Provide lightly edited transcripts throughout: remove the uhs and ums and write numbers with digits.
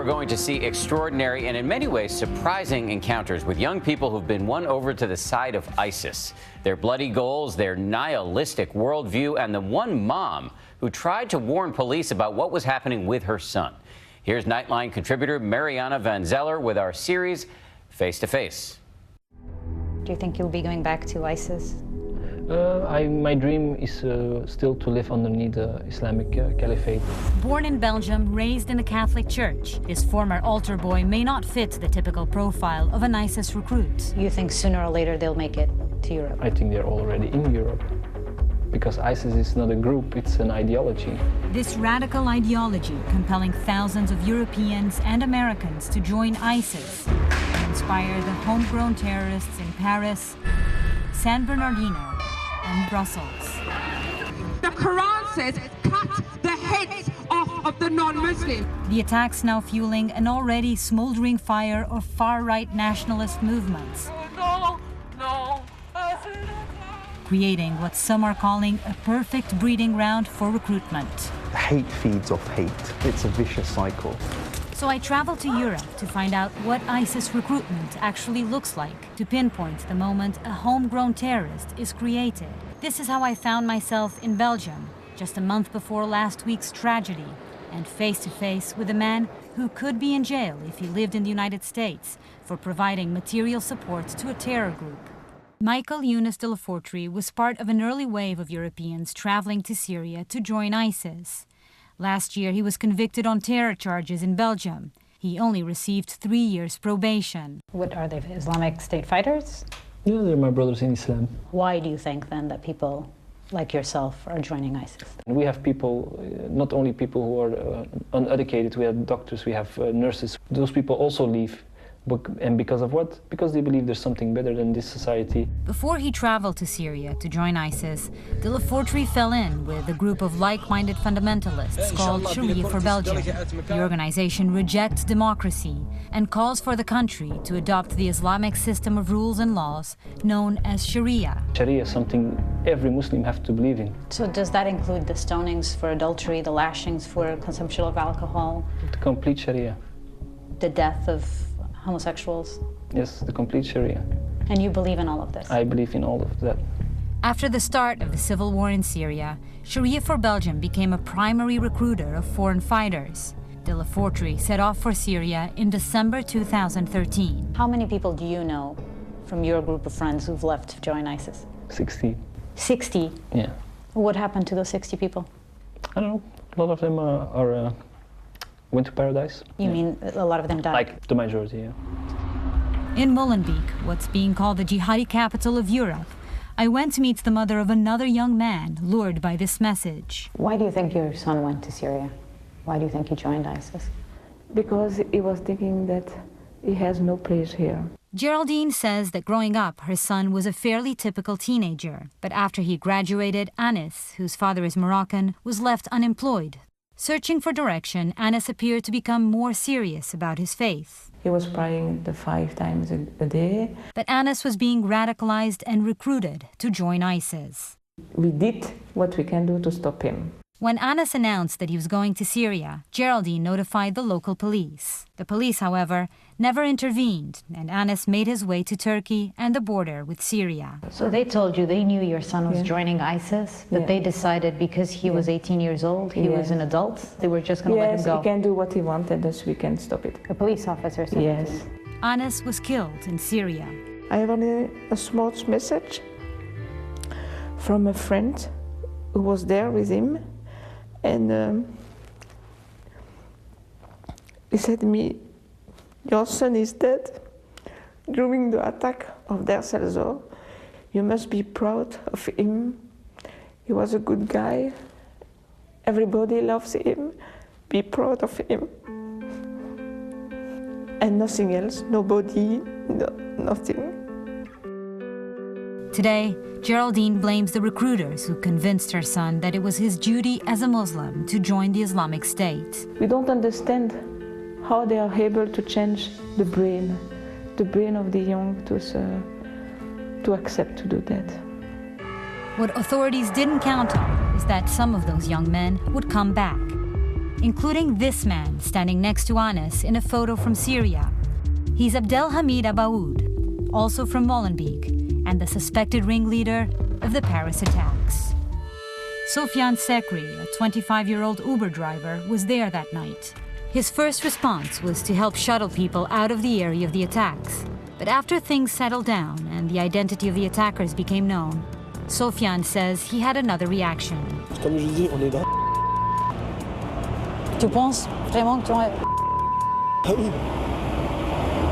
are going to see extraordinary and in many ways surprising encounters with young people who've been won over to the side of ISIS. Their bloody goals, their nihilistic worldview, and the one mom who tried to warn police about what was happening with her son. Here's Nightline contributor Mariana Van Zeller with our series, Face to Face. Do you think you'll be going back to ISIS? My dream is still to live underneath the Islamic Caliphate. Born in Belgium, raised in a Catholic church, this former altar boy may not fit the typical profile of an ISIS recruit. You think sooner or later they'll make it to Europe? I think they're already in Europe. Because ISIS is not a group, it's an ideology. This radical ideology compelling thousands of Europeans and Americans to join ISIS and inspire the homegrown terrorists in Paris, San Bernardino, and Brussels. The Quran says, cut the heads off of the non-Muslim. The attacks now fueling an already smoldering fire of far-right nationalist movements. Creating what some are calling a perfect breeding ground for recruitment. Hate feeds off hate. It's a vicious cycle. So I traveled to Europe to find out what ISIS recruitment actually looks like, to pinpoint the moment a homegrown terrorist is created. This is how I found myself in Belgium, just a month before last week's tragedy, and face to face with a man who could be in jail if he lived in the United States for providing material support to a terror group. Michael Younes de la Fortrie was part of an early wave of Europeans traveling to Syria to join ISIS. Last year, he was convicted on terror charges in Belgium. He only received 3 years probation. What are they, Islamic State fighters? Yeah, they're my brothers in Islam. Why do you think then that people like yourself are joining ISIS? We have people, not only people who are uneducated, we have doctors, we have nurses. Those people also leave. And because of what? Because they believe there's something better than this society. Before he traveled to Syria to join ISIS, de la Fortrie fell in with a group of like-minded fundamentalists called Sharia for Belgium. The organization rejects democracy and calls for the country to adopt the Islamic system of rules and laws known as Sharia. Sharia is something every Muslim has to believe in. So does that include the stonings for adultery, the lashings for consumption of alcohol? The complete Sharia. The death of homosexuals? Yes, the complete Sharia. And you believe in all of this? I believe in all of that. After the start of the civil war in Syria, Sharia for Belgium became a primary recruiter of foreign fighters. De la Fortrie set off for Syria in December 2013. How many people do you know from your group of friends who've left to join ISIS? 60. 60? Yeah. What happened to those 60 people? I don't know. A lot of them went to paradise. You mean a lot of them died? Like the majority, yeah. In Molenbeek, what's being called the jihadi capital of Europe, I went to meet the mother of another young man lured by this message. Why do you think your son went to Syria? Why do you think he joined ISIS? Because he was thinking that he has no place here. Geraldine says that growing up, her son was a fairly typical teenager. But after he graduated, Anis, whose father is Moroccan, was left unemployed. Searching for direction, Anis appeared to become more serious about his faith. He was praying 5 times a day. But Anis was being radicalized and recruited to join ISIS. We did what we can do to stop him. When Anis announced that he was going to Syria, Geraldine notified the local police. The police, however, never intervened, and Anis made his way to Turkey and the border with Syria. So they told you they knew your son was joining ISIS, but they decided because he was 18 years old, he was an adult, they were just going to let him go? Yes, he can do what he wanted, thus we can stop it. A police officer said Yes. Anis was killed in Syria. I have only a small message from a friend who was there with him. And he said to me, your son is dead during the attack of Deir el-Zor. You must be proud of him. He was a good guy. Everybody loves him. Be proud of him. And nothing else, nobody, nothing. Today, Geraldine blames the recruiters who convinced her son that it was his duty as a Muslim to join the Islamic State. We don't understand how they are able to change the brain of the young to accept to do that. What authorities didn't count on is that some of those young men would come back. including this man standing next to Anis in a photo from Syria. He's Abdelhamid Abaoud, also from Molenbeek, and the suspected ringleader of the Paris attacks. Sofiane Sekri, a 25-year-old Uber driver, was there that night. His first response was to help shuttle people out of the area of the attacks. But after things settled down and the identity of the attackers became known, Sofiane says he had another reaction. Comme je dis, on est là. Tu penses vraiment que tu aurais... Ah oui.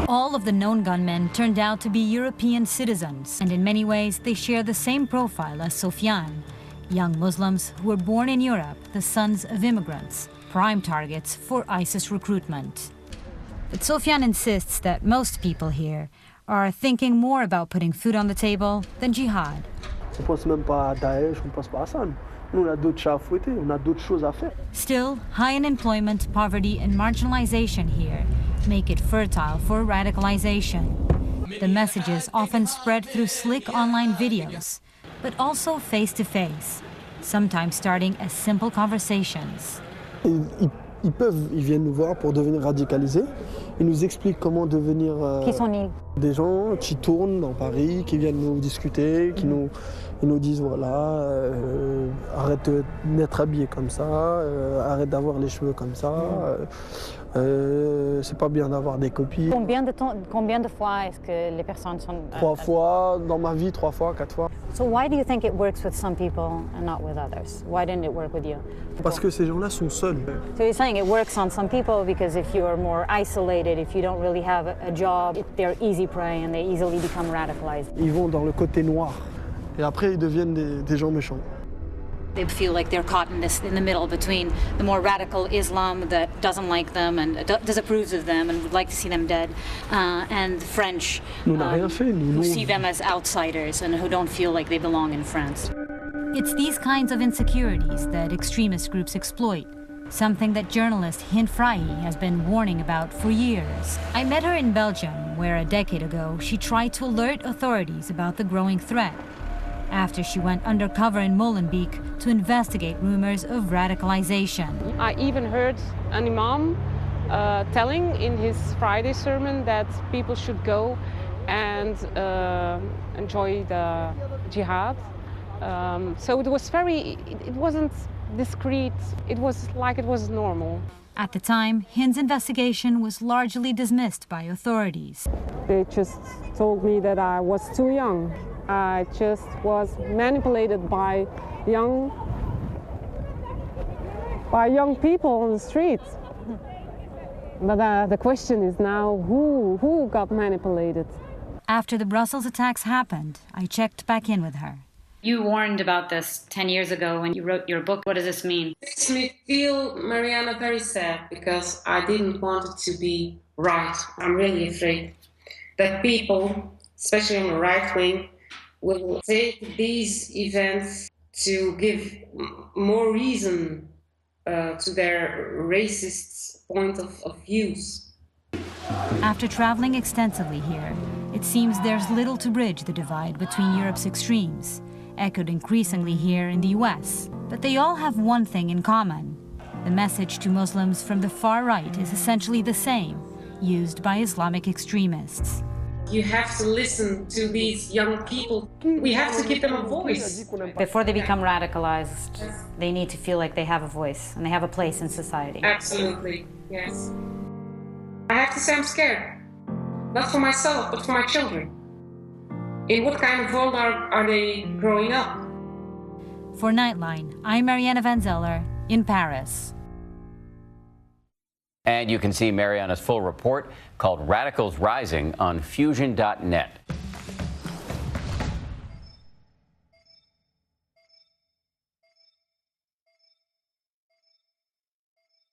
All of the known gunmen turned out to be European citizens, and in many ways they share the same profile as Sofiane, young Muslims who were born in Europe, the sons of immigrants, prime targets for ISIS recruitment. But Sofiane insists that most people here are thinking more about putting food on the table than jihad. On pense même pas à Daesh, on pense pas à ça. Nous, on a d'autres chats à fouetter, on a d'autres choses à faire. Still, high unemployment, poverty, and marginalization here make it fertile for radicalization. The messages often spread through slick online videos, but also face-to-face, sometimes starting as simple conversations. Ils viennent nous voir pour devenir radicalisés. Ils nous expliquent comment devenir Qui sont-ils? Des gens qui tournent dans Paris, qui viennent nous discuter, qui nous disent voilà, arrête d'être habillé comme ça, arrête d'avoir les cheveux comme ça. C'est pas bien d'avoir des copines. Combien de fois est-ce que les personnes sont... 3 fois dans ma vie, 3 fois, 4 fois. So why do you think it works with some people and not with others? Why didn't it work with you? Parce que ces gens-là sont seuls. So you're saying it works on some people because if you're more isolated, if you don't really have a job, they're easy prey and they easily become radicalized. Ils vont dans le côté noir et après ils deviennent des gens méchants. They feel like they're caught in the middle between the more radical Islam that doesn't like them and disapproves of them and would like to see them dead, and the French who see them as outsiders and who don't feel like they belong in France. It's these kinds of insecurities that extremist groups exploit, something that journalist Hind Frahi has been warning about for years. I met her in Belgium, where a decade ago she tried to alert authorities about the growing threat, after she went undercover in Molenbeek to investigate rumors of radicalization. I even heard an imam telling in his Friday sermon that people should go and enjoy the jihad. So it wasn't discreet, it was like it was normal. At the time, Hind's investigation was largely dismissed by authorities. They just told me that I was too young. I just was manipulated by young people on the street. But the question is now, who got manipulated? After the Brussels attacks happened, I checked back in with her. You warned about this 10 years ago when you wrote your book. What does this mean? It makes me feel, Mariana, very sad because I didn't want it to be right. I'm really afraid that people, especially on the right wing, will take these events to give more reason to their racist point of views. After traveling extensively here, it seems there's little to bridge the divide between Europe's extremes, echoed increasingly here in the US. But they all have one thing in common. The message to Muslims from the far right is essentially the same, used by Islamic extremists. You have to listen to these young people. We have to give them a voice. Before they become radicalized, they need to feel like they have a voice and they have a place in society. Absolutely, yes. I have to say I'm scared. Not for myself, but for my children. In what kind of world are they growing up? For Nightline, I'm Mariana Van Zeller in Paris. And you can see Mariana's full report called Radicals Rising on Fusion.net.